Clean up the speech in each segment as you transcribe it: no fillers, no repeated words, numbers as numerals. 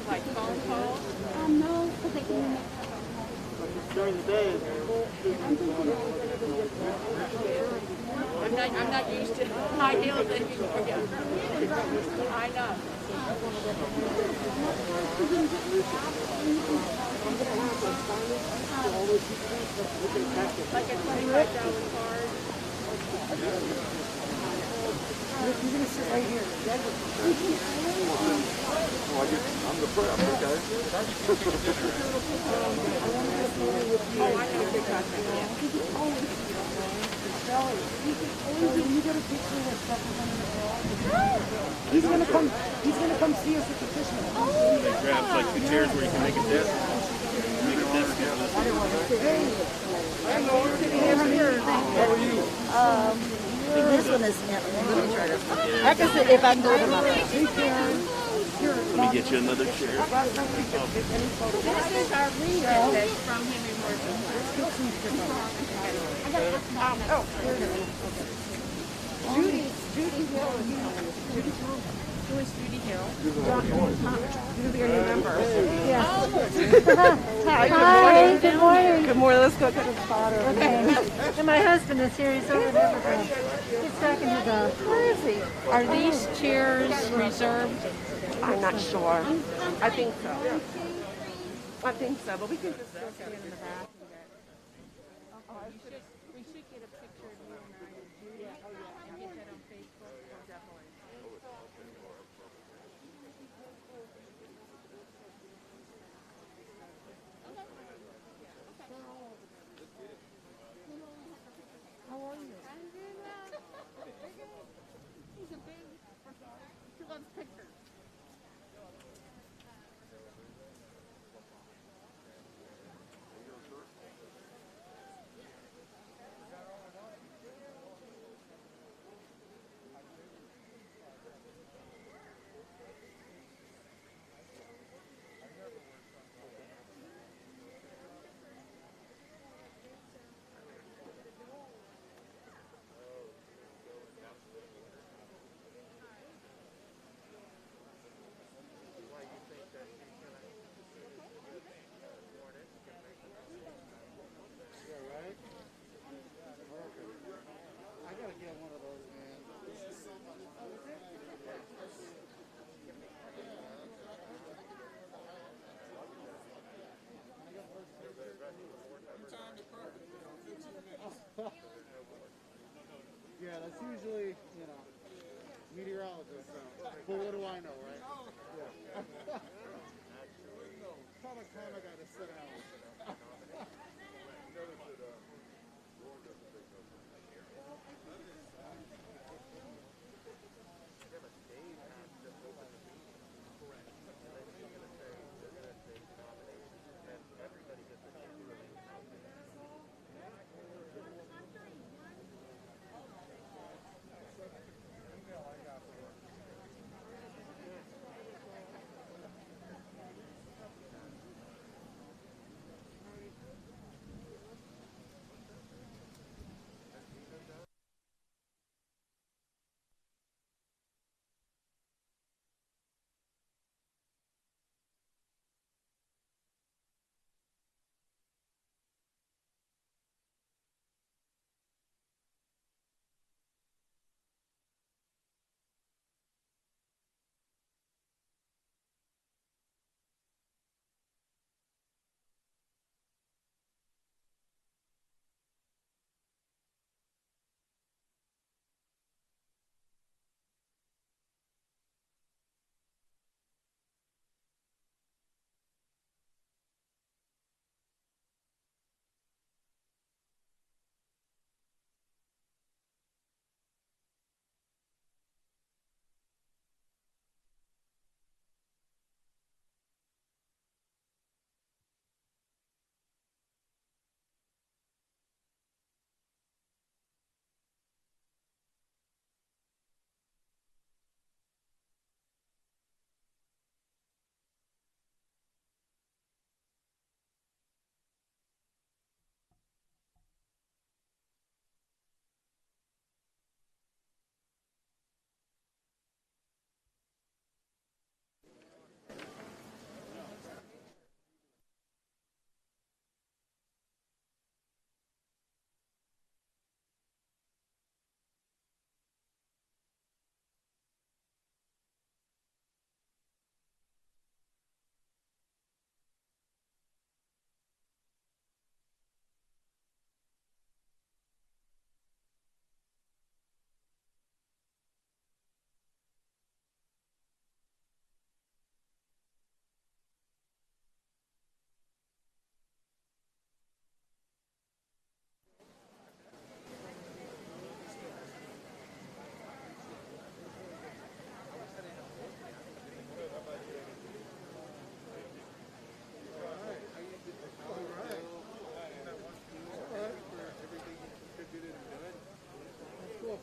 Like phone calls? No, because they can during the day. I'm not used to high heels anymore. I know. Like a $25 card. You're going to sit right here. I'm the prep, okay? Oh, I know you're talking about. He's gonna come see us at the fishing. They grab like the chairs where you can make a desk. Make a desk. How are you? This one is, let me try this one. I can sit if I can go to my Let me get you another chair. This is our reader that's from Henry Morton. Judy Hill. Who is Judy Hill? You're your new member. Hi, good morning. Good morning. Let's go get a spotter. Okay. And my husband is here. He's over there. He's talking to the. Where is he? Are these chairs reserved? I'm not sure. I think so. But we can just go stand in the back. We should get a picture of you and I and Judy and get that on Facebook. Definitely. How are you? He's a big. He loves pictures. Yeah, that's usually, meteorologists. But what do I know, right? Yeah. Tell my guy to sit down.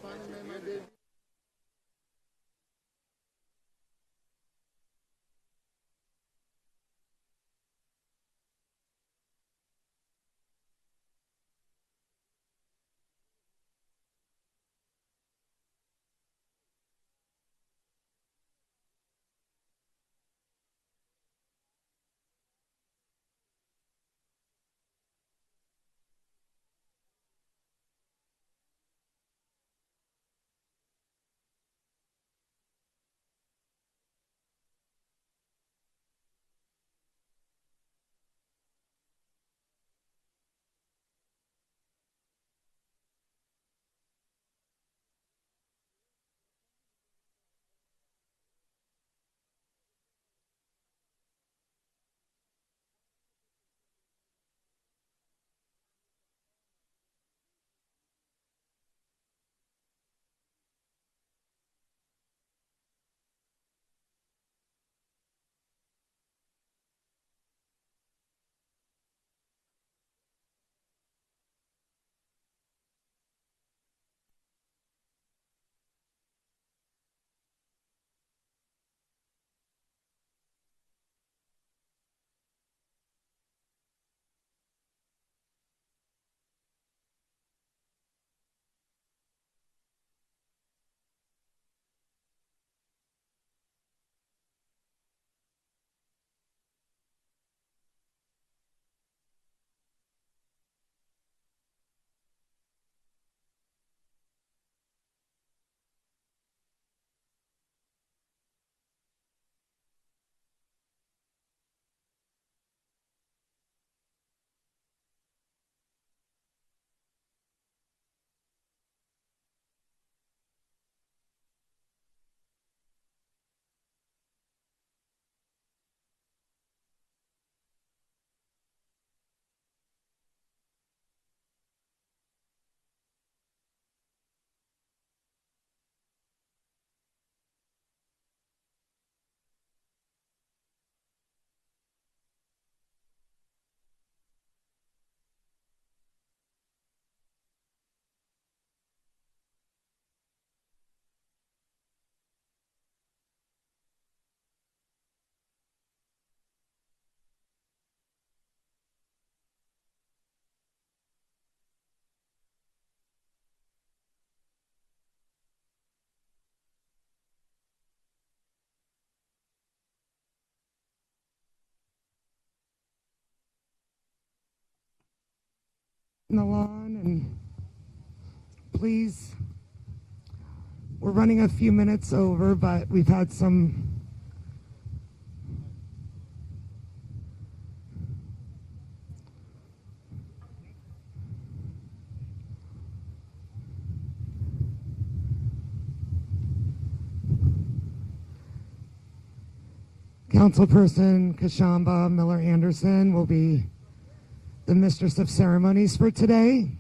finally made my debut. The lawn, and please, we're running a few minutes over, but we've had some Councilperson Kashamba Miller Anderson will be the mistress of ceremonies for today.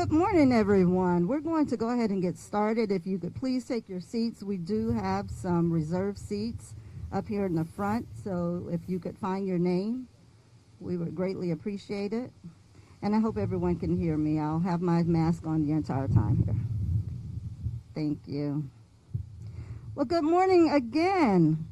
Good morning, everyone. We're going to go ahead and get started. If you could please take your seats. We do have some reserved seats up here in the front, so if you could find your name, we would greatly appreciate it. And I hope everyone can hear me. I'll have my mask on the entire time here. Thank you. Well, good morning again.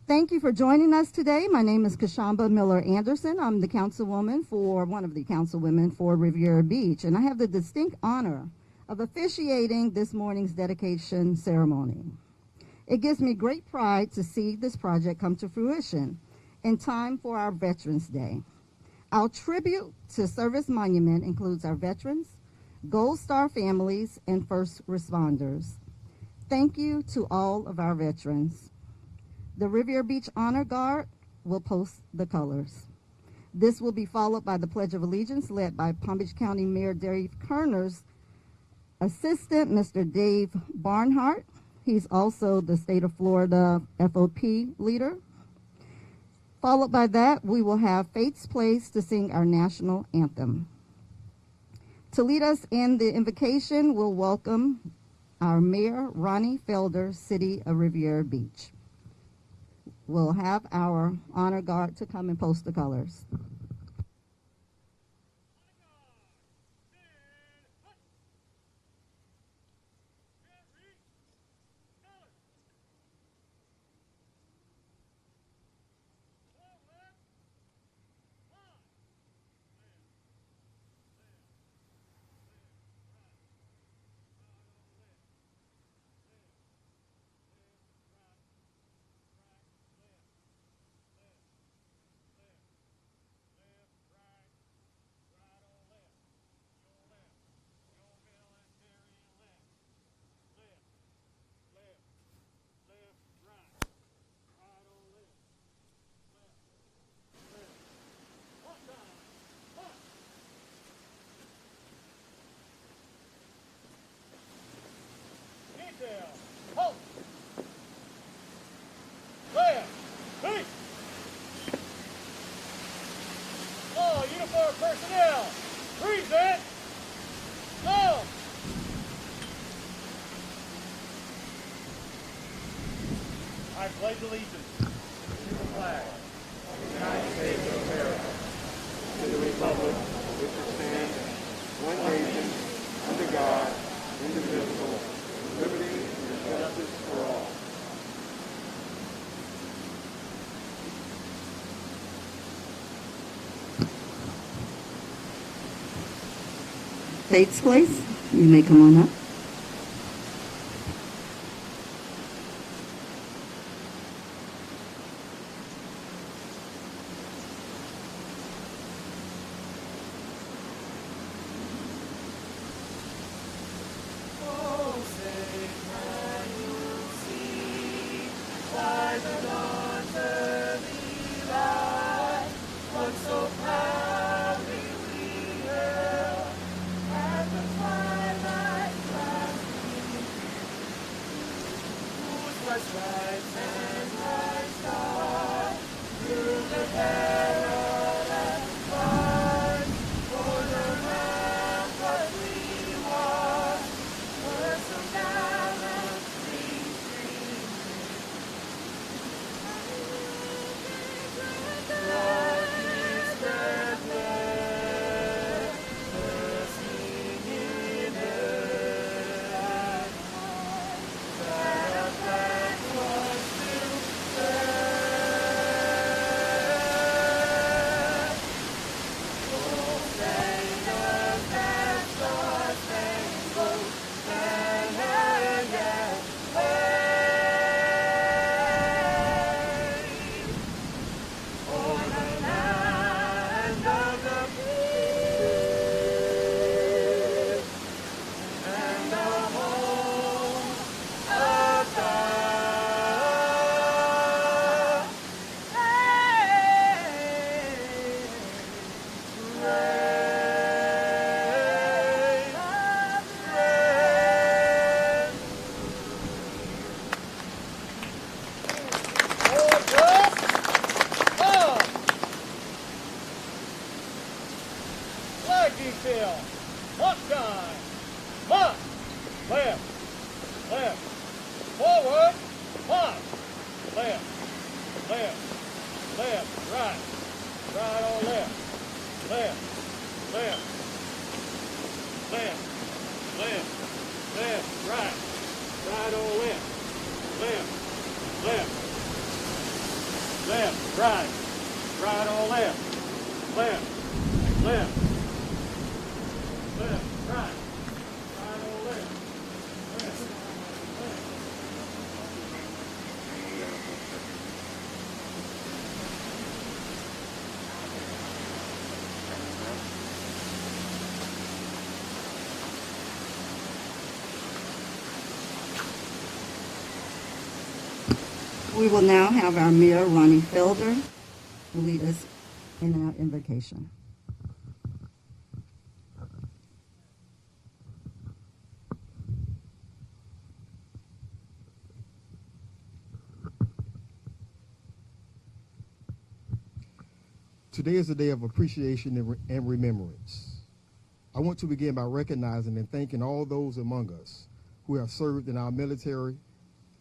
Thank you for joining us today. My name is Kashamba Miller Anderson. I'm the councilwoman for one of the councilwomen for Riviera Beach, and I have the distinct honor of officiating this morning's dedication ceremony. It gives me great pride to see this project come to fruition in time for our Veterans Day. Our tribute to Service Monument includes our veterans, Gold Star families, and first responders. Thank you to all of our veterans. The Riviera Beach Honor Guard will post the colors. This will be followed by the Pledge of Allegiance led by Palm Beach County Mayor Dave Kerner's assistant, Mr. Dave Barnhart. He's also the state of Florida FOP leader. Followed by that, we will have Faith's Place to sing our national anthem. To lead us in the invocation, we'll welcome our Mayor, Ronnie Felder, City of Riviera Beach. We'll have our honor guard to come and post the colors. Halt! Left! Peace! All uniformed personnel, present! Go! I pledge allegiance to the flag of the United States of America, to the republic which stands one nation, under God, indivisible, with liberty and justice for all. Faith's Place, you may come on up. Detail. March time. March. Left. Left. Forward. March. Left. Left. Left. Right. Right or left. Left. Left. Left. Left. Left. Right. Right or left. Left. Left. Left. Right. Right or left. Left. Left. Left. Right. Right or left. Left. Left. We will now have our Mayor, Ronnie Felder, lead us in our invocation. Today is a day of appreciation and remembrance. I want to begin by recognizing and thanking all those among us who have served in our military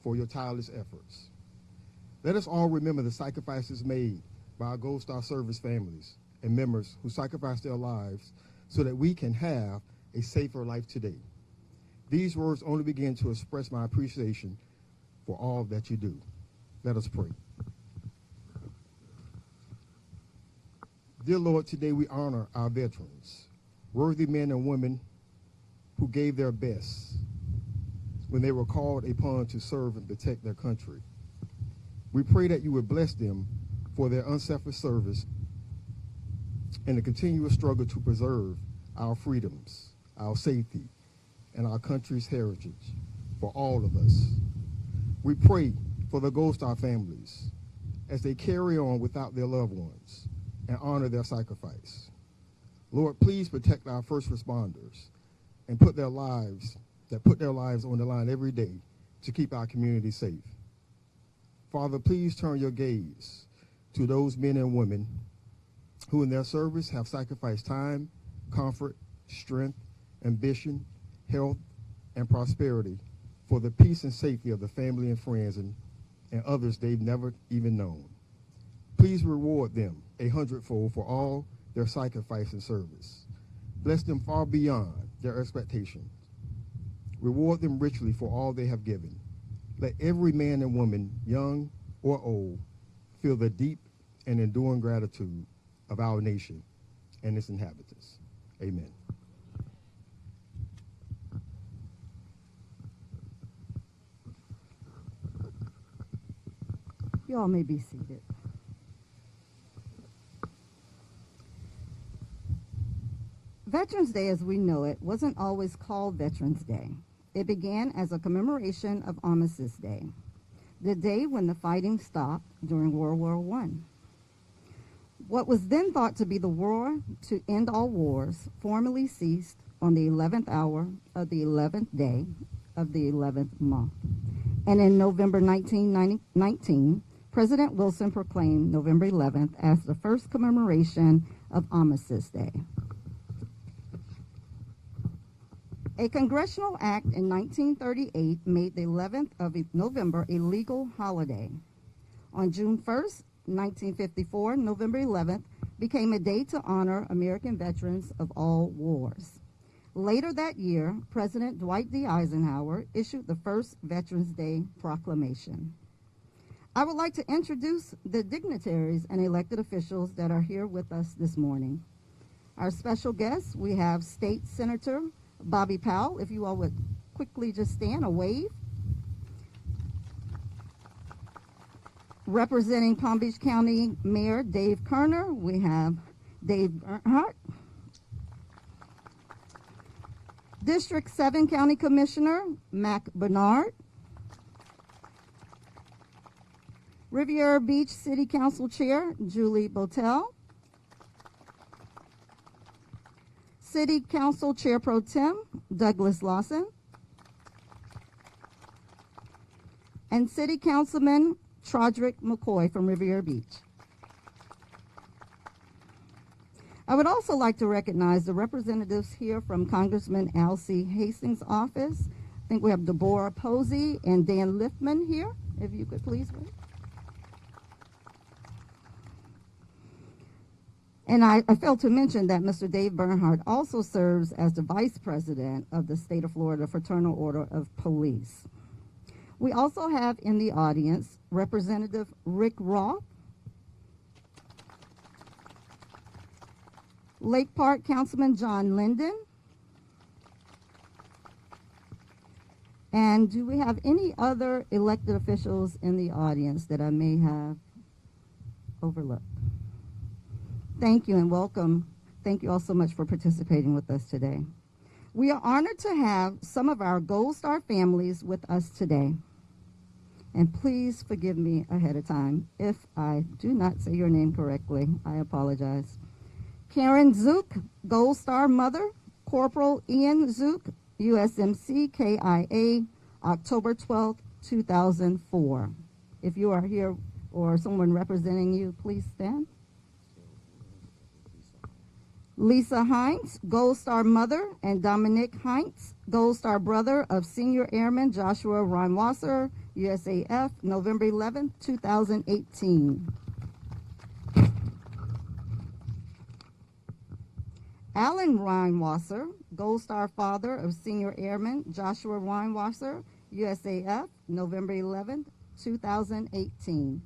for your tireless efforts. Let us all remember the sacrifices made by our Gold Star service families and members who sacrificed their lives so that we can have a safer life today. These words only begin to express my appreciation for all that you do. Let us pray. Dear Lord, today we honor our veterans, worthy men and women who gave their best when they were called upon to serve and protect their country. We pray that you would bless them for their unselfish service and the continuous struggle to preserve our freedoms, our safety, and our country's heritage for all of us. We pray for the Gold Star families as they carry on without their loved ones and honor their sacrifice. Lord, please protect our first responders and put their lives on the line every day to keep our community safe. Father, please turn your gaze to those men and women who in their service have sacrificed time, comfort, strength, ambition, health, and prosperity for the peace and safety of the family and friends and others they've never even known. Please reward them 100-fold for all their sacrifice and service. Bless them far beyond their expectations. Reward them richly for all they have given. Let every man and woman, young or old, feel the deep and enduring gratitude of our nation and its inhabitants. Amen. You all may be seated. Veterans Day as we know it wasn't always called Veterans Day. It began as a commemoration of Armistice Day, the day when the fighting stopped during World War I. What was then thought to be the war to end all wars formally ceased on the 11th hour of the 11th day of the 11th month. And in November 1919, President Wilson proclaimed November 11th as the first commemoration of Armistice Day. A congressional act in 1938 made the 11th of November a legal holiday. On June 1st, 1954, November 11th became a day to honor American veterans of all wars. Later that year, President Dwight D. Eisenhower issued the first Veterans Day proclamation. I would like to introduce the dignitaries and elected officials that are here with us this morning. Our special guests, we have State Senator Bobby Powell, if you all would quickly just stand or wave. Representing Palm Beach County Mayor Dave Kerner, we have Dave Bernhardt. District 7 County Commissioner Mac Bernard. Riviera Beach City Council Chair Julie Botel. City Council Chair Pro Tem Douglas Lawson. And City Councilman Trodrick McCoy from Riviera Beach. I would also like to recognize the representatives here from Congressman Al C. Hastings' office. I think we have Deborah Posey and Dan Liftman here, if you could please wait. And I failed to mention that Mr. Dave Bernhardt also serves as the Vice President of the State of Florida Fraternal Order of Police. We also have in the audience Representative Rick Roth, Lake Park Councilman John Linden, and do we have any other elected officials in the audience that I may have overlooked? Thank you and welcome. Thank you all so much for participating with us today. We are honored to have some of our Gold Star families with us today. And please forgive me ahead of time if I do not say your name correctly. I apologize. Karen Zook, Gold Star mother. Corporal Ian Zook, USMC KIA, October 12th, 2004. If you are here or someone representing you, please stand. Lisa Hines, Gold Star mother, and Dominic Hines, Gold Star brother of Senior Airman Joshua Reinwasser, USAF, November 11, 2018. Alan Reinwasser, Gold Star father of Senior Airman Joshua Reinwasser, USAF, November 11, 2018.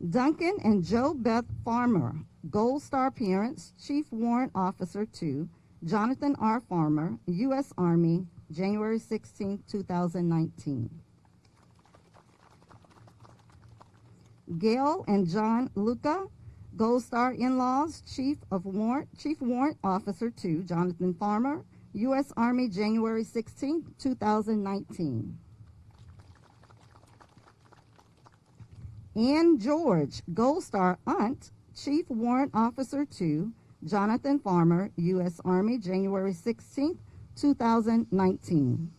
Duncan and Joe Beth Farmer, Gold Star parents, Chief Warrant Officer 2, Jonathan R. Farmer, U.S. Army, January 16, 2019. Gail and John Luca, Gold Star in-laws, Chief Warrant Officer 2, Jonathan Farmer, U.S. Army, January 16, 2019. Ann George, Gold Star aunt, Chief Warrant Officer 2, Jonathan Farmer, U.S. Army, January 16, 2019.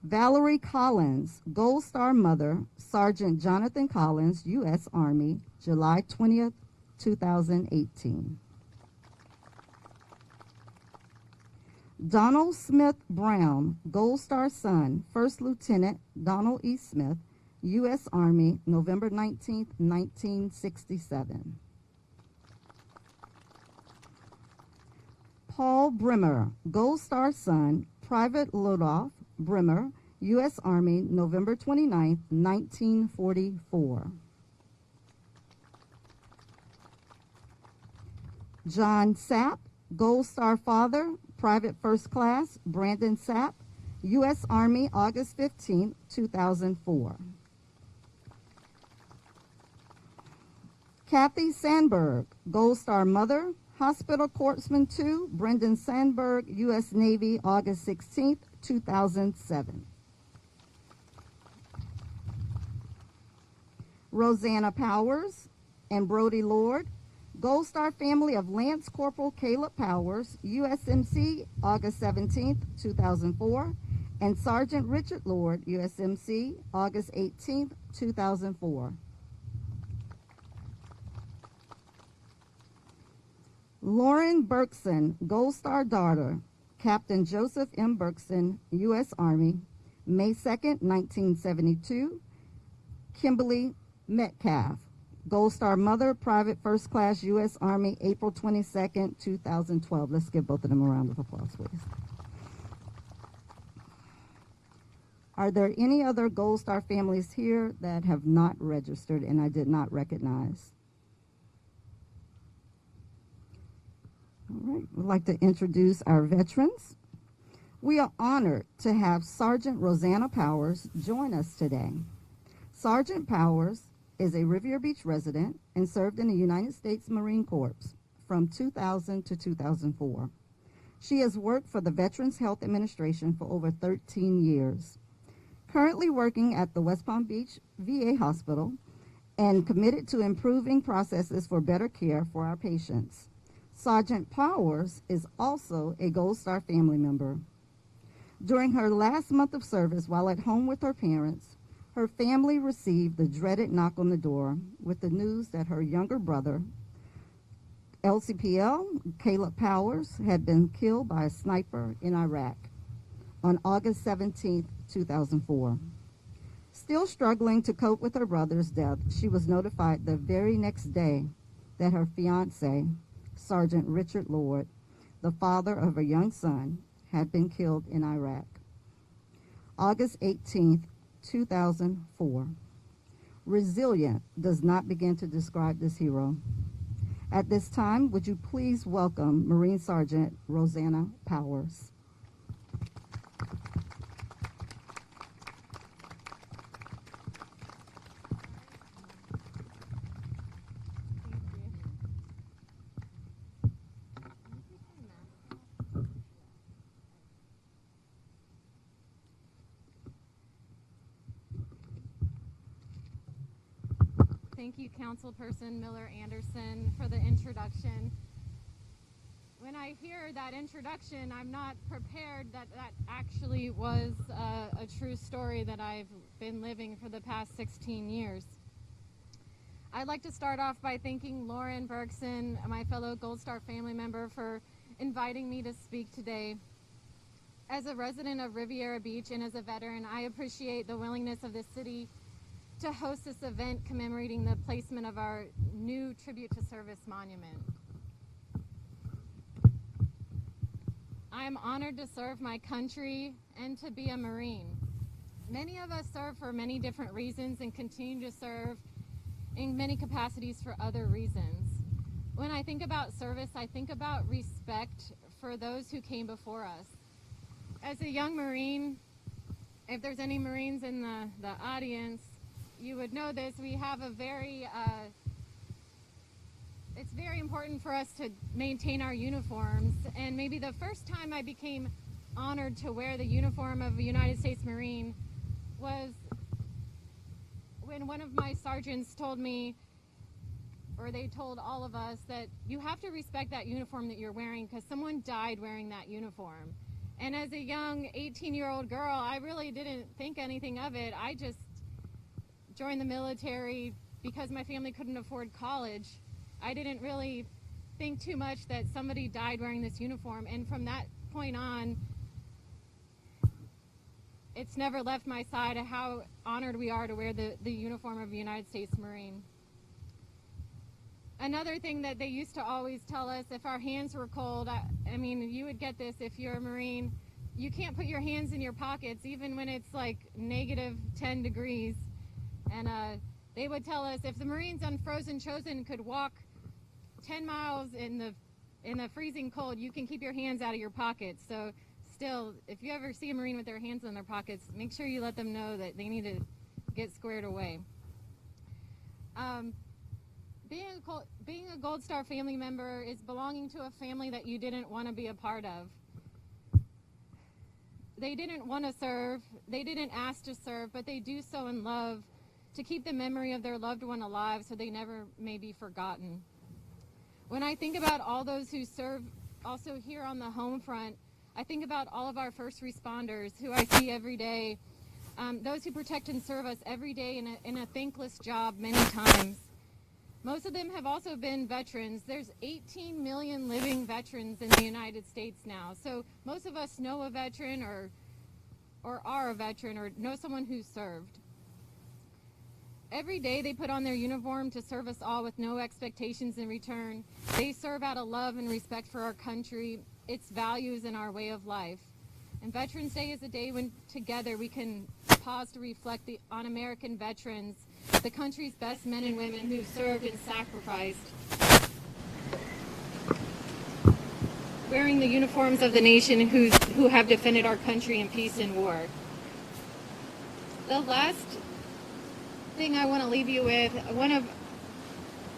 Valerie Collins, Gold Star mother, Sergeant Jonathan Collins, U.S. Army, July 20th, 2018. Donald Smith Brown, Gold Star son, First Lieutenant Donald E. Smith, U.S. Army, November 19, 1967. Paul Brimmer, Gold Star son, Private Lodoff Brimmer, U.S. Army, November 29, 1944. John Sapp, Gold Star father, Private First Class Brandon Sapp, U.S. Army, August 15, 2004. Kathy Sandberg, Gold Star mother, Hospital Corpsman 2, Brendan Sandberg, U.S. Navy, August 16, 2007. Rosanna Powers and Brody Lord, Gold Star family of Lance Corporal Caleb Powers, USMC, August 17, 2004, and Sergeant Richard Lord, USMC, August 18, 2004. Lauren Berkson, Gold Star daughter, Captain Joseph M. Berkson, U.S. Army, May 2nd, 1972. Kimberly Metcalf, Gold Star mother, Private First Class, U.S. Army, April 22nd, 2012. Let's give both of them a round of applause, please. Are there any other Gold Star families here that have not registered and I did not recognize? All right, we'd like to introduce our veterans. We are honored to have Sergeant Rosanna Powers join us today. Sergeant Powers is a Riviera Beach resident and served in the United States Marine Corps from 2000 to 2004. She has worked for the Veterans Health Administration for over 13 years. Currently working at the West Palm Beach VA Hospital and committed to improving processes for better care for our patients. Sergeant Powers is also a Gold Star family member. During her last month of service while at home with her parents, Her family received the dreaded knock on the door with the news that her younger brother, LCPL Caleb Powers, had been killed by a sniper in Iraq on August 17, 2004. Still struggling to cope with her brother's death, she was notified the very next day that her fiancé, Sergeant Richard Lord, the father of her young son, had been killed in Iraq. August 18, 2004. Resilient does not begin to describe this hero. At this time, would you please welcome Marine Sergeant Rosanna Powers. Thank you, Councilperson Miller Anderson, for the introduction. When I hear that introduction, I'm not prepared that that actually was a true story that I've been living for the past 16 years. I'd like to start off by thanking Lauren Berkson, my fellow Gold Star family member, for inviting me to speak today. As a resident of Riviera Beach and as a veteran, I appreciate the willingness of the city to host this event commemorating the placement of our new Tribute to Service monument. I am honored to serve my country and to be a Marine. Many of us serve for many different reasons and continue to serve in many capacities for other reasons. When I think about service, I think about respect for those who came before us. As a young Marine, if there's any Marines in the audience, you would know this. We have a it's very important for us to maintain our uniforms. And maybe the first time I became honored to wear the uniform of a United States Marine was when one of my sergeants told me, or they told all of us, that you have to respect that uniform that you're wearing because someone died wearing that uniform. And as a young 18-year-old girl, I really didn't think anything of it. I just joined the military because my family couldn't afford college. I didn't really think too much that somebody died wearing this uniform, and from that point on, it's never left my side of how honored we are to wear the uniform of a United States Marine. Another thing that they used to always tell us, if our hands were cold, I mean, you would get this if you're a Marine, you can't put your hands in your pockets even when it's like negative 10 degrees. And they would tell us if the Marines on Frozen Chosen could walk 10 miles in the freezing cold, you can keep your hands out of your pockets. So still, if you ever see a Marine with their hands in their pockets, make sure you let them know that they need to get squared away. Being a Gold Star family member is belonging to a family that you didn't want to be a part of. They didn't want to serve, they didn't ask to serve, but they do so in love to keep the memory of their loved one alive so they never may be forgotten. When I think about all those who serve also here on the home front, I think about all of our first responders who I see every day, those who protect and serve us every day in a thankless job many times. Most of them have also been veterans. There's 18 million living veterans in the United States now. So most of us know a veteran or are a veteran or know someone who served. Every day they put on their uniform to serve us all with no expectations in return. They serve out of love and respect for our country, its values, and our way of life. And Veterans Day is a day when together we can pause to reflect on American veterans, the country's best men and women who served and sacrificed, wearing the uniforms of the nation who have defended our country in peace and war. The last thing I want to leave you with,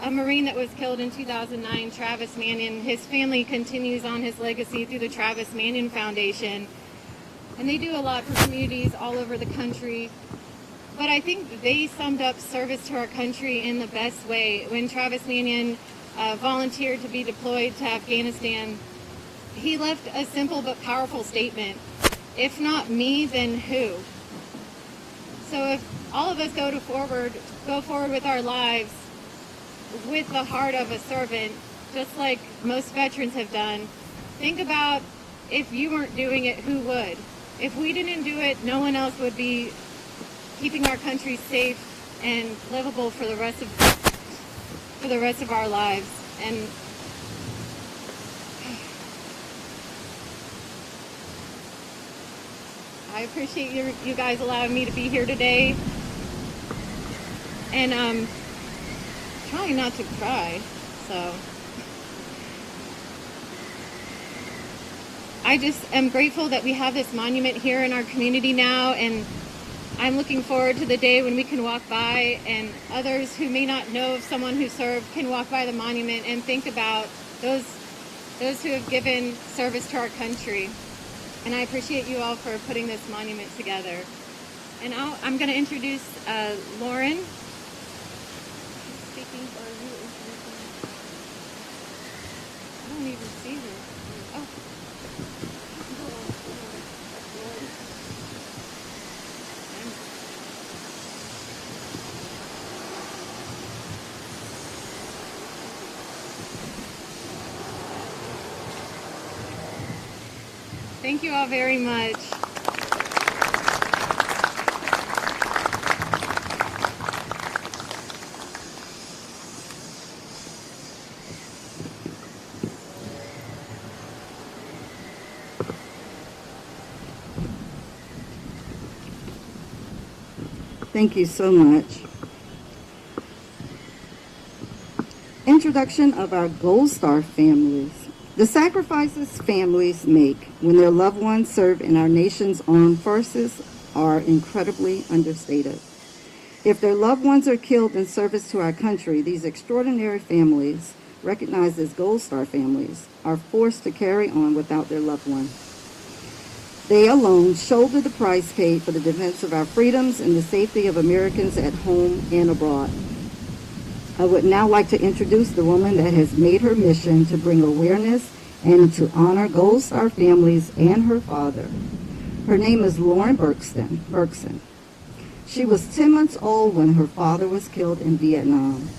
a Marine that was killed in 2009, Travis Manion, his family continues on his legacy through the Travis Manion Foundation, and they do a lot for communities all over the country. But I think they summed up service to our country in the best way. When Travis Manion volunteered to be deployed to Afghanistan, he left a simple but powerful statement: if not me, then who? So if all of us go forward with our lives with the heart of a servant, just like most veterans have done, think about if you weren't doing it, who would? If we didn't do it, no one else would be keeping our country safe and livable for the rest of our lives. And I appreciate you guys allowing me to be here today. And trying not to cry, so I just am grateful that we have this monument here in our community now, and I'm looking forward to the day when we can walk by and others who may not know of someone who served can walk by the monument and think about those who have given service to our country. And I appreciate you all for putting this monument together. And I'm going to introduce Lauren. Speaking, or are you introducing? I don't even see her. Oh. Thank you all very much. Thank you so much. Introduction of our Gold Star families. The sacrifices families make when their loved ones serve in our nation's armed forces are incredibly understated. If their loved ones are killed in service to our country, these extraordinary families, recognized as Gold Star families, are forced to carry on without their loved one. They alone shoulder the price paid for the defense of our freedoms and the safety of Americans at home and abroad. I would now like to introduce the woman that has made her mission to bring awareness and to honor Gold Star families and her father. Her name is Lauren Berkson. She was 10 months old when her father was killed in Vietnam.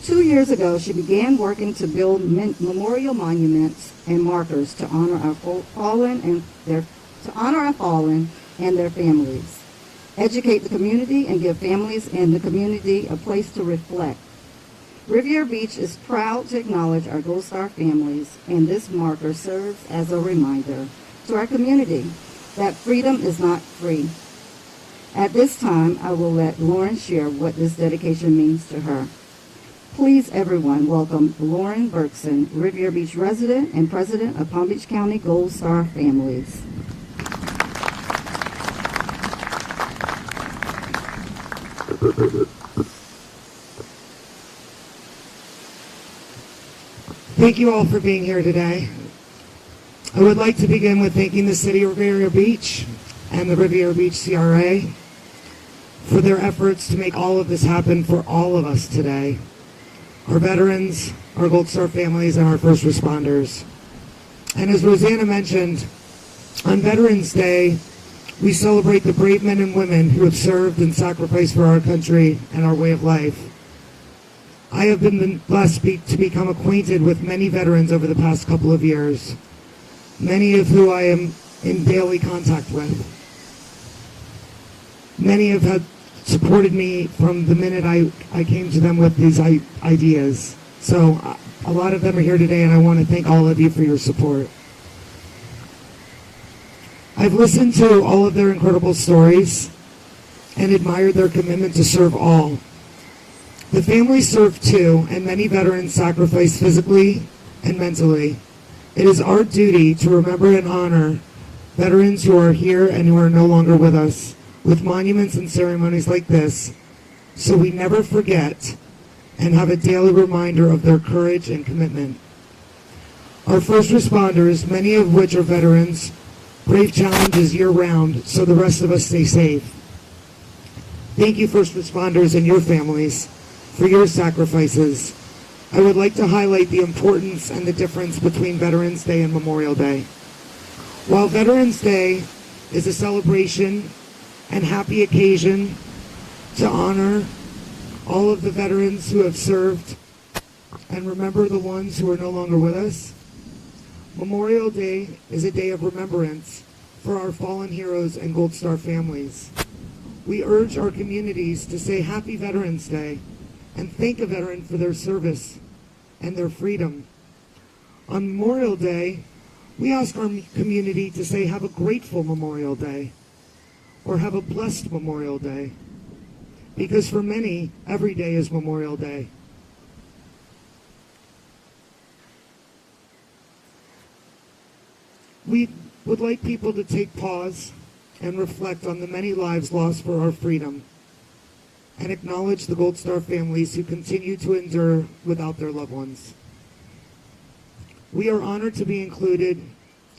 2 years ago, she began working to build memorial monuments and markers to honor our fallen and their families, educate the community, and give families in the community a place to reflect. Riviera Beach is proud to acknowledge our Gold Star families, and this marker serves as a reminder to our community that freedom is not free. At this time, I will let Lauren share what this dedication means to her. Please, everyone, welcome Lauren Berkson, Riviera Beach resident and president of Palm Beach County Gold Star Families. Thank you all for being here today. I would like to begin with thanking the City of Riviera Beach and the Riviera Beach CRA for their efforts to make all of this happen for all of us today. Our veterans, our Gold Star families, and our first responders. And as Rosanna mentioned, on Veterans Day, we celebrate the brave men and women who have served and sacrificed for our country and our way of life. I have been blessed to become acquainted with many veterans over the past couple of years, many of who I am in daily contact with. Many have supported me from the minute I came to them with these ideas. So a lot of them are here today, and I want to thank all of you for your support. I've listened to all of their incredible stories and admired their commitment to serve all. The families serve too, and many veterans sacrifice physically and mentally. It is our duty to remember and honor veterans who are here and who are no longer with us with monuments and ceremonies like this, so we never forget and have a daily reminder of their courage and commitment. Our first responders, many of which are veterans, brave challenges year-round so the rest of us stay safe. Thank you, first responders and your families, for your sacrifices. I would like to highlight the importance and the difference between Veterans Day and Memorial Day. While Veterans Day is a celebration and happy occasion to honor all of the veterans who have served and remember the ones who are no longer with us. Memorial Day is a day of remembrance for our fallen heroes and Gold Star families. We urge our communities to say Happy Veterans Day and thank a veteran for their service and their freedom. On Memorial Day, we ask our community to say have a grateful Memorial Day or have a blessed Memorial Day, because for many, every day is Memorial Day. We would like people to take pause and reflect on the many lives lost for our freedom and acknowledge the Gold Star families who continue to endure without their loved ones. We are honored to be included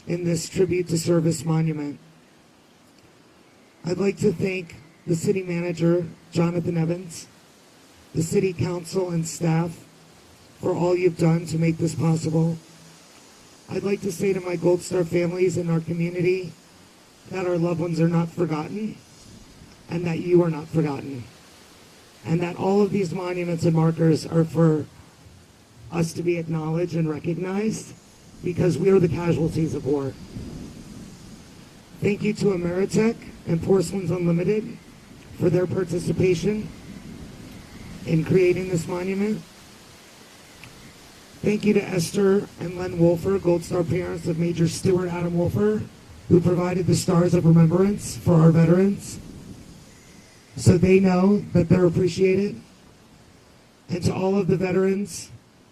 in this tribute to service monument. I'd like to thank the city manager, Jonathan Evans, the city council and staff for all you've done to make this possible. I'd like to say to my Gold Star families in our community that our loved ones are not forgotten and that you are not forgotten, and that all of these monuments and markers are for us to be acknowledged and recognized because we are the casualties of war. Thank you to Ameritech and Porcelains Unlimited for their participation in creating this monument. Thank you to Esther and Len Wolfer, Gold Star parents of Major Stuart Adam Wolfer, who provided the Stars of Remembrance for our veterans so they know that they're appreciated. And to all of the veterans,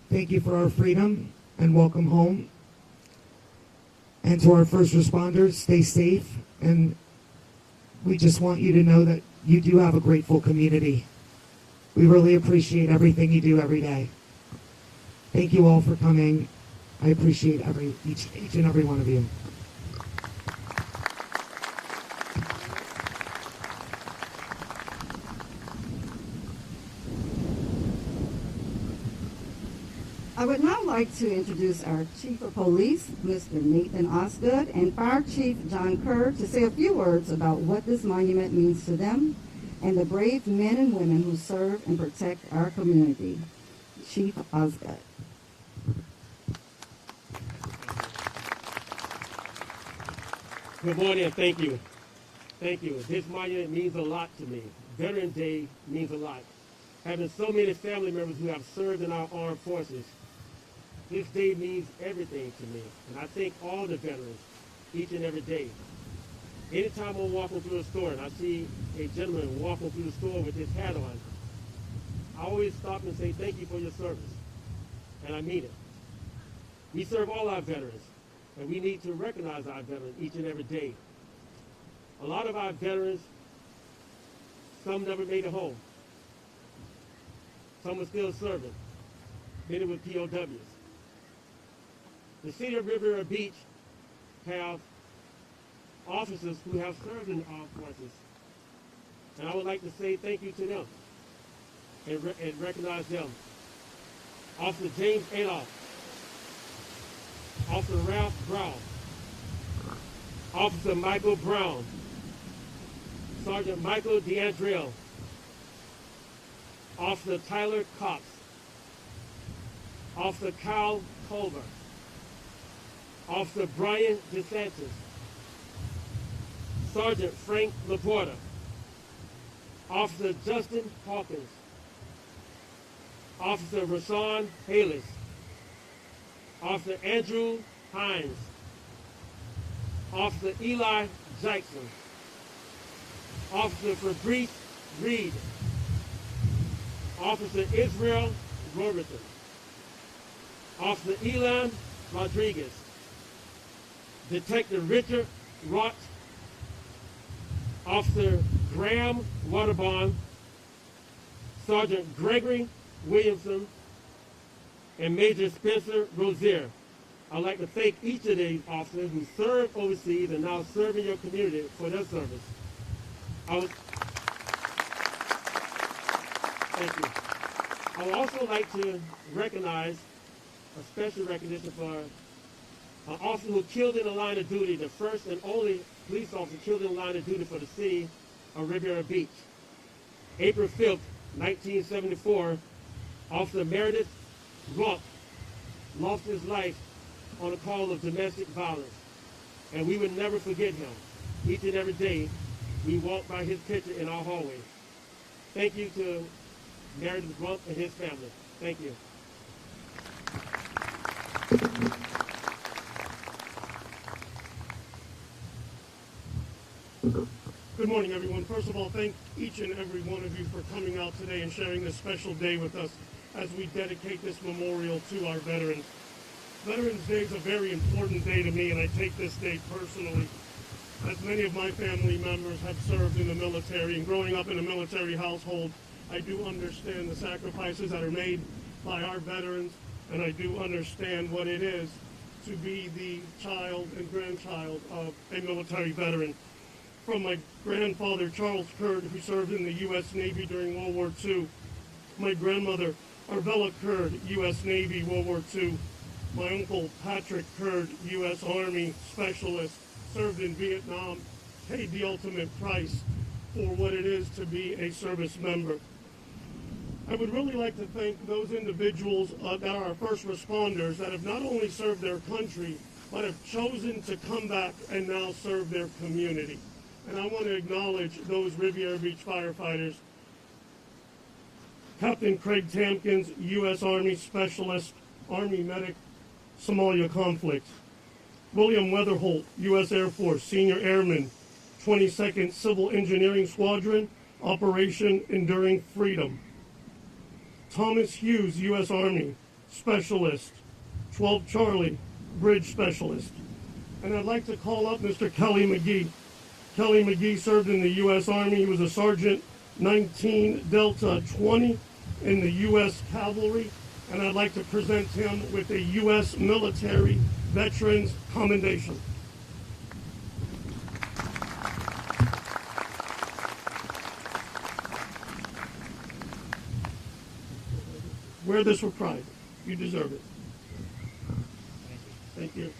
thank you for our freedom and welcome home. And to our first responders, stay safe. And we just want you to know that you do have a grateful community. We really appreciate everything you do every day. Thank you all for coming. I appreciate each and every one of you. I would now like to introduce our Chief of Police, Mr. Nathan Osgood, and Fire Chief John Kerr to say a few words about what this monument means to them and the brave men and women who serve and protect our community. Chief Osgood. Good morning and thank you. Thank you. This monument means a lot to me. Veterans Day means a lot. Having so many family members who have served in our armed forces, this day means everything to me. And I thank all the veterans each and every day. Anytime I'm walking through a store and I see a gentleman walking through the store with his hat on, I always stop and say thank you for your service. And I mean it. We serve all our veterans, and we need to recognize our veterans each and every day. A lot of our veterans, some never made it home. Some are still serving. Many were POWs. The city of Riviera Beach have officers who have served in the armed forces. And I would like to say thank you to them and recognize them. Officer James Adolph, Officer Ralph Brown, Officer Michael Brown, Sergeant Michael DeAndrell, Officer Tyler Cox, Officer Kyle Culver, Officer Brian DeSantis, Sergeant Frank Laporta, Officer Justin Hawkins, Officer Rashawn Halis, Officer Andrew Hines, Officer Eli Jackson, Officer Fabrice Reed, Officer Israel Robertson, Officer Elan Rodriguez, Detective Richard Rott, Officer Graham Waterbond, Sergeant Gregory Williamson, and Major Spencer Rozier. I'd like to thank each of these officers who served overseas and now serve in your community for their service. Thank you. I would also like to recognize a special recognition for an officer who killed in the line of duty, the first and only police officer killed in the line of duty for the city of Riviera Beach. April 5th, 1974, Officer Meredith Rump lost his life on a call of domestic violence. And we would never forget him. Each and every day, we walk by his picture in our hallway. Thank you to Meredith Rump and his family. Thank you. Good morning, everyone. First of all, thank each and every one of you for coming out today and sharing this special day with us as we dedicate this memorial to our veterans. Veterans Day is a very important day to me, and I take this day personally, as many of my family members have served in the military, and growing up in a military household, I do understand the sacrifices that are made by our veterans, and I do understand what it is to be the child and grandchild of a military veteran. From my grandfather, Charles Kerr, who served in the U.S. Navy during World War II, my grandmother, Arvella Kerr, U.S. Navy, World War II, my uncle, Patrick Kerr, U.S. Army Specialist, served in Vietnam, paid the ultimate price for what it is to be a service member. I would really like to thank those individuals that are our first responders that have not only served their country, but have chosen to come back and now serve their community. And I want to acknowledge those Riviera Beach firefighters. Captain Craig Tampkins, U.S. Army Specialist, Army Medic, Somalia Conflict. William Weatherholt, U.S. Air Force, Senior Airman, 22nd Civil Engineering Squadron, Operation Enduring Freedom. Thomas Hughes, U.S. Army Specialist, 12 Charlie, Bridge Specialist. And I'd like to call up Mr. Kelly McGee. Kelly McGee served in the U.S. Army. He was a Sergeant 19 Delta 20 in the U.S. Cavalry. And I'd like to present him with a U.S. Military Veterans Commendation. Wear this with pride. You deserve it. Thank you.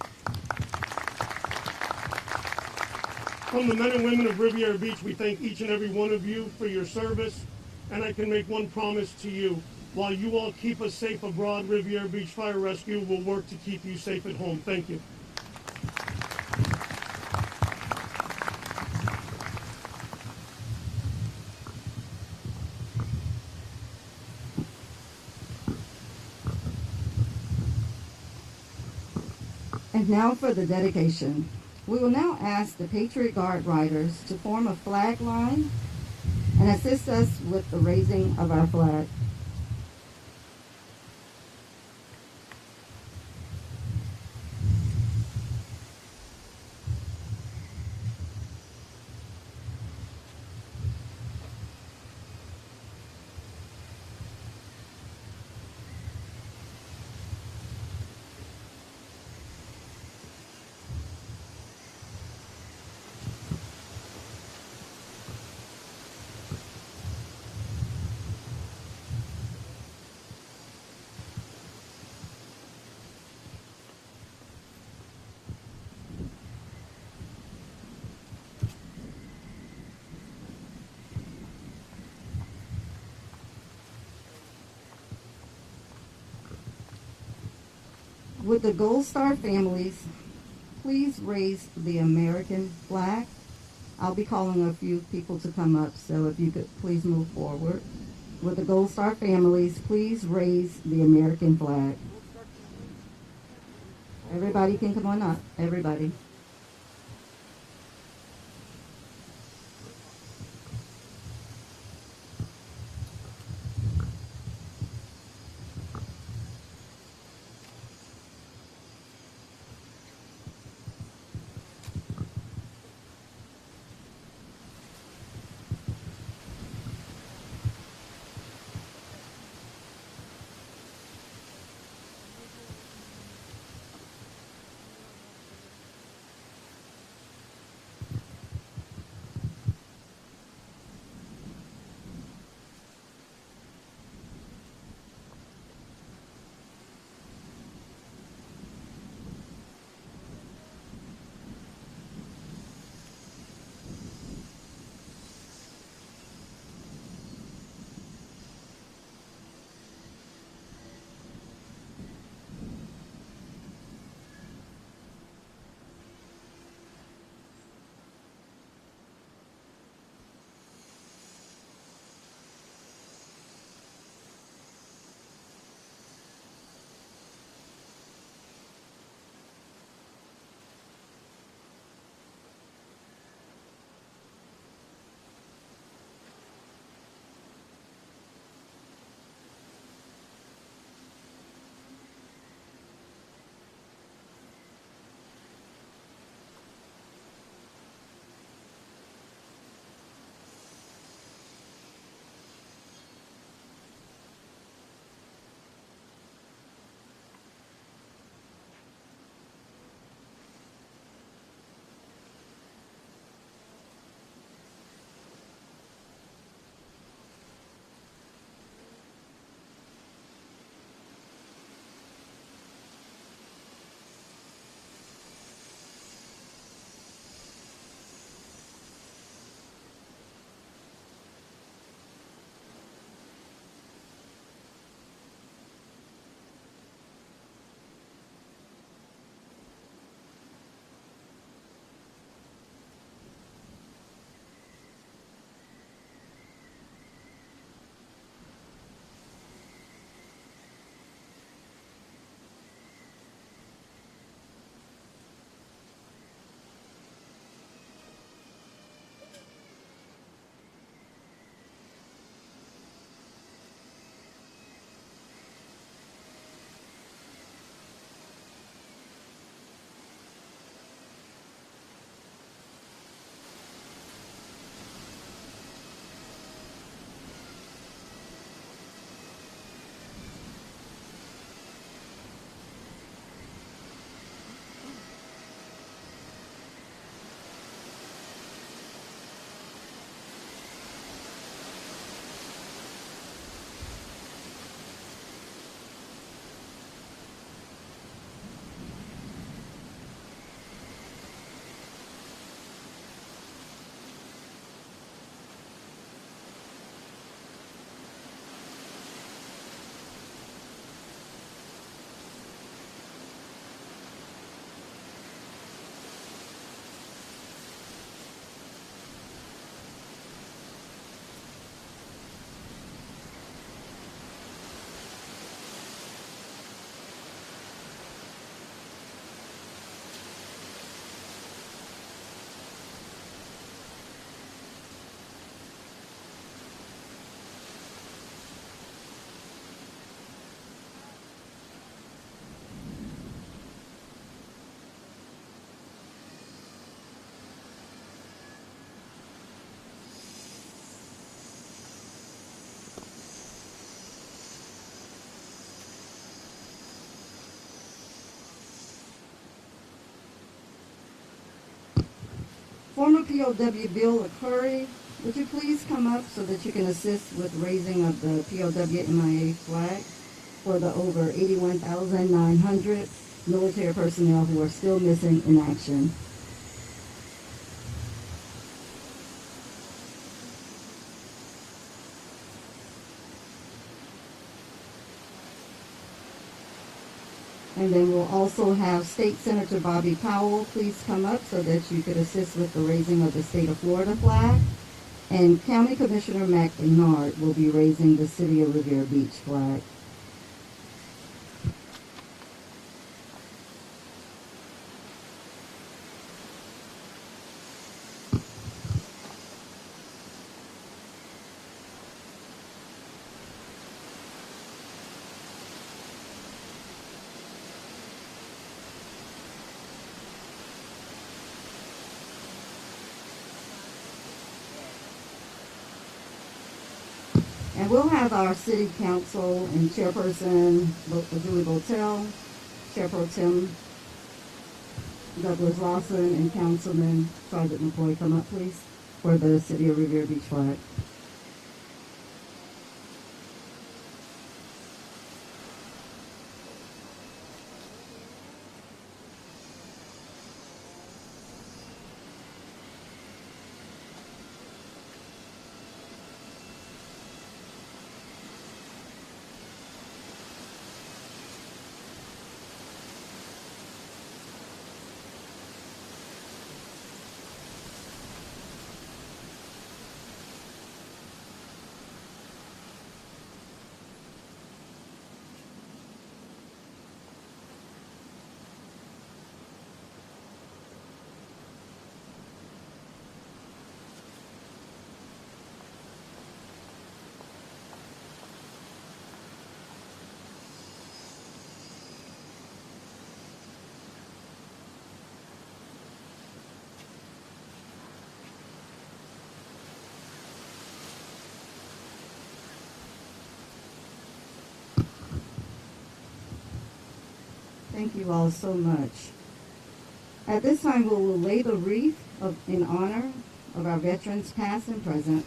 From the men and women of Riviera Beach, we thank each and every one of you for your service. And I can make one promise to you. While you all keep us safe abroad, Riviera Beach Fire Rescue will work to keep you safe at home. Thank you. And now for the dedication. We will now ask the Patriot Guard riders to form a flag line and assist us with the raising of our flag. Would the Gold Star families please raise the American flag? I'll be calling a few people to come up, so if you could please move forward. Would the Gold Star families please raise the American flag? Everybody can come on up, everybody. Former POW Bill Curry, would you please come up so that you can assist with raising of the POW MIA flag for the over 81,900 military personnel who are still missing in action? And then we'll also have State Senator Bobby Powell please come up so that you could assist with the raising of the state of Florida flag. And County Commissioner Mac Bernard will be raising the City of Revere Beach flag. And we'll have our City Council and Chairperson Julie Botel, Chair Pro Tem Douglas Lawson, and Councilman Sergeant McCoy come up, please, for the City of Revere Beach flag. Thank you all so much. At this time, we will lay the wreath in honor of our veterans past and present.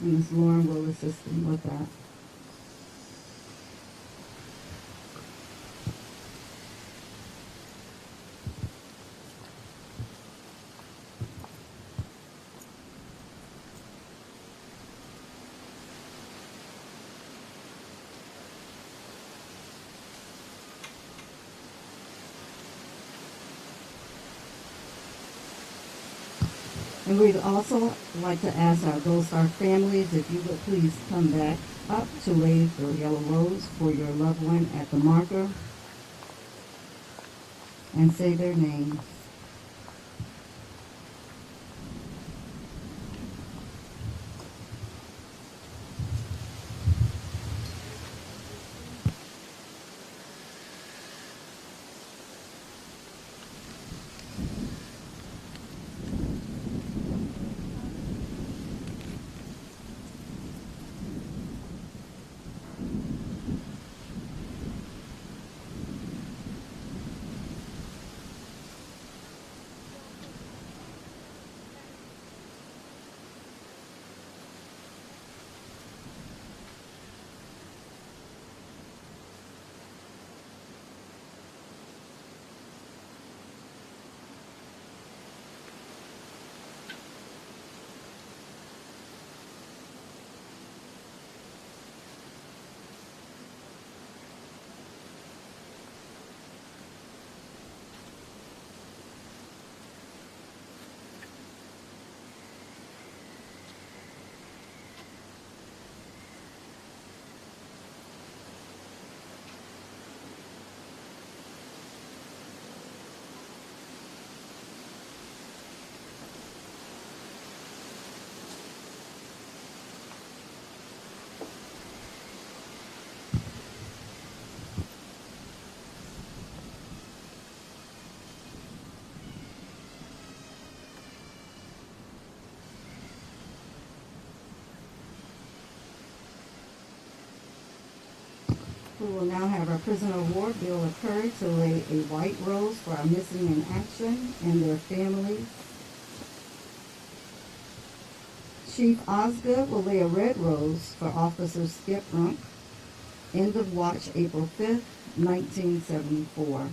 And Ms. Lauren will assist me with that. And we'd also like to ask our Gold Star families if you would please come back up to lay the yellow rose for your loved one at the marker and say their names. We will now have our prisoner of war, Bill Kerr, to lay a white rose for our missing in action and their families Chief Osgood will lay a red rose for Officer Skip Rump. End of watch, April 5th, 1974.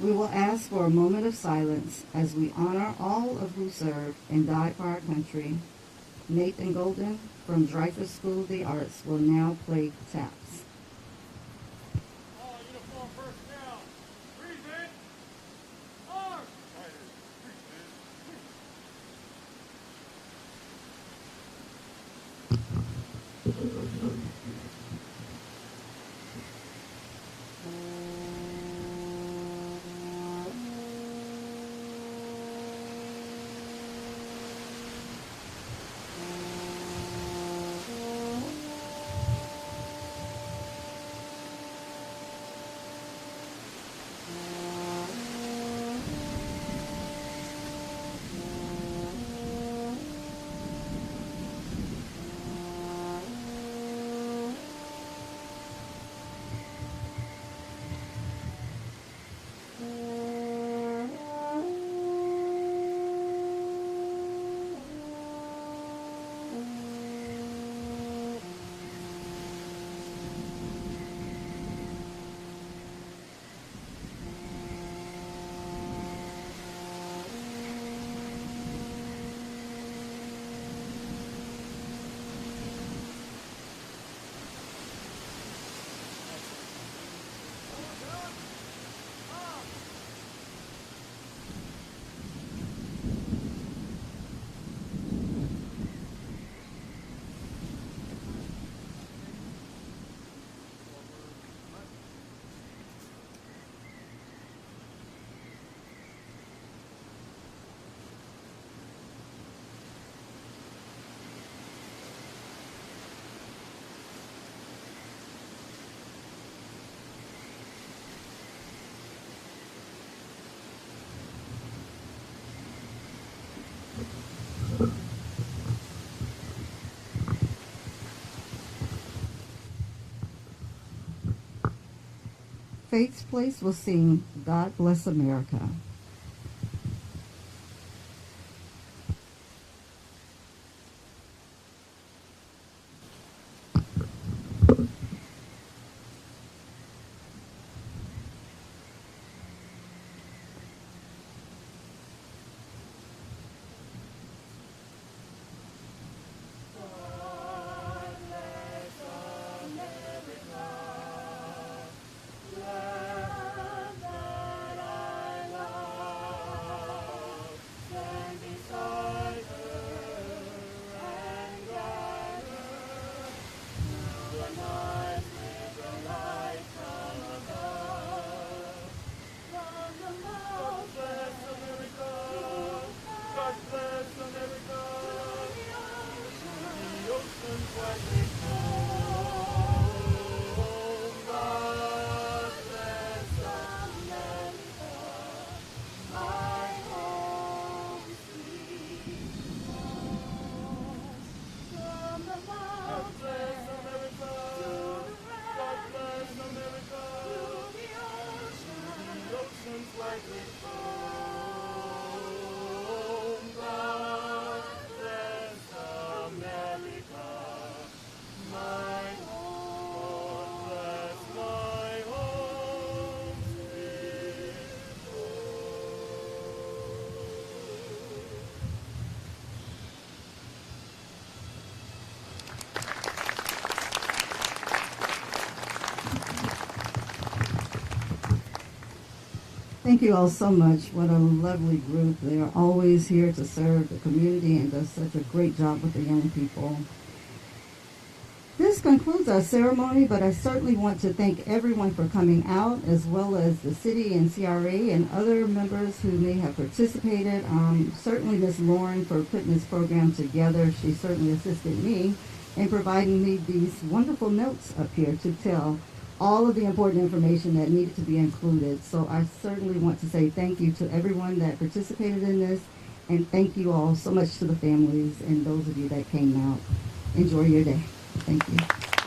We will ask for a moment of silence as we honor all of who served and died for our country. Nathan Golden from Dreyfus School of the Arts will now play taps. All uniform personnel, present. Arms. Faith's Place will sing God Bless America. Thank you all so much. What a lovely group. They are always here to serve the community and does such a great job with the young people. This concludes our ceremony, but I certainly want to thank everyone for coming out, as well as the city and CRA and other members who may have participated. Certainly Ms. Lauren for putting this program together. She certainly assisted me in providing me these wonderful notes up here to tell all of the important information that needed to be included. So I certainly want to say thank you to everyone that participated in this, and thank you all so much to the families and those of you that came out. Enjoy your day. Thank you.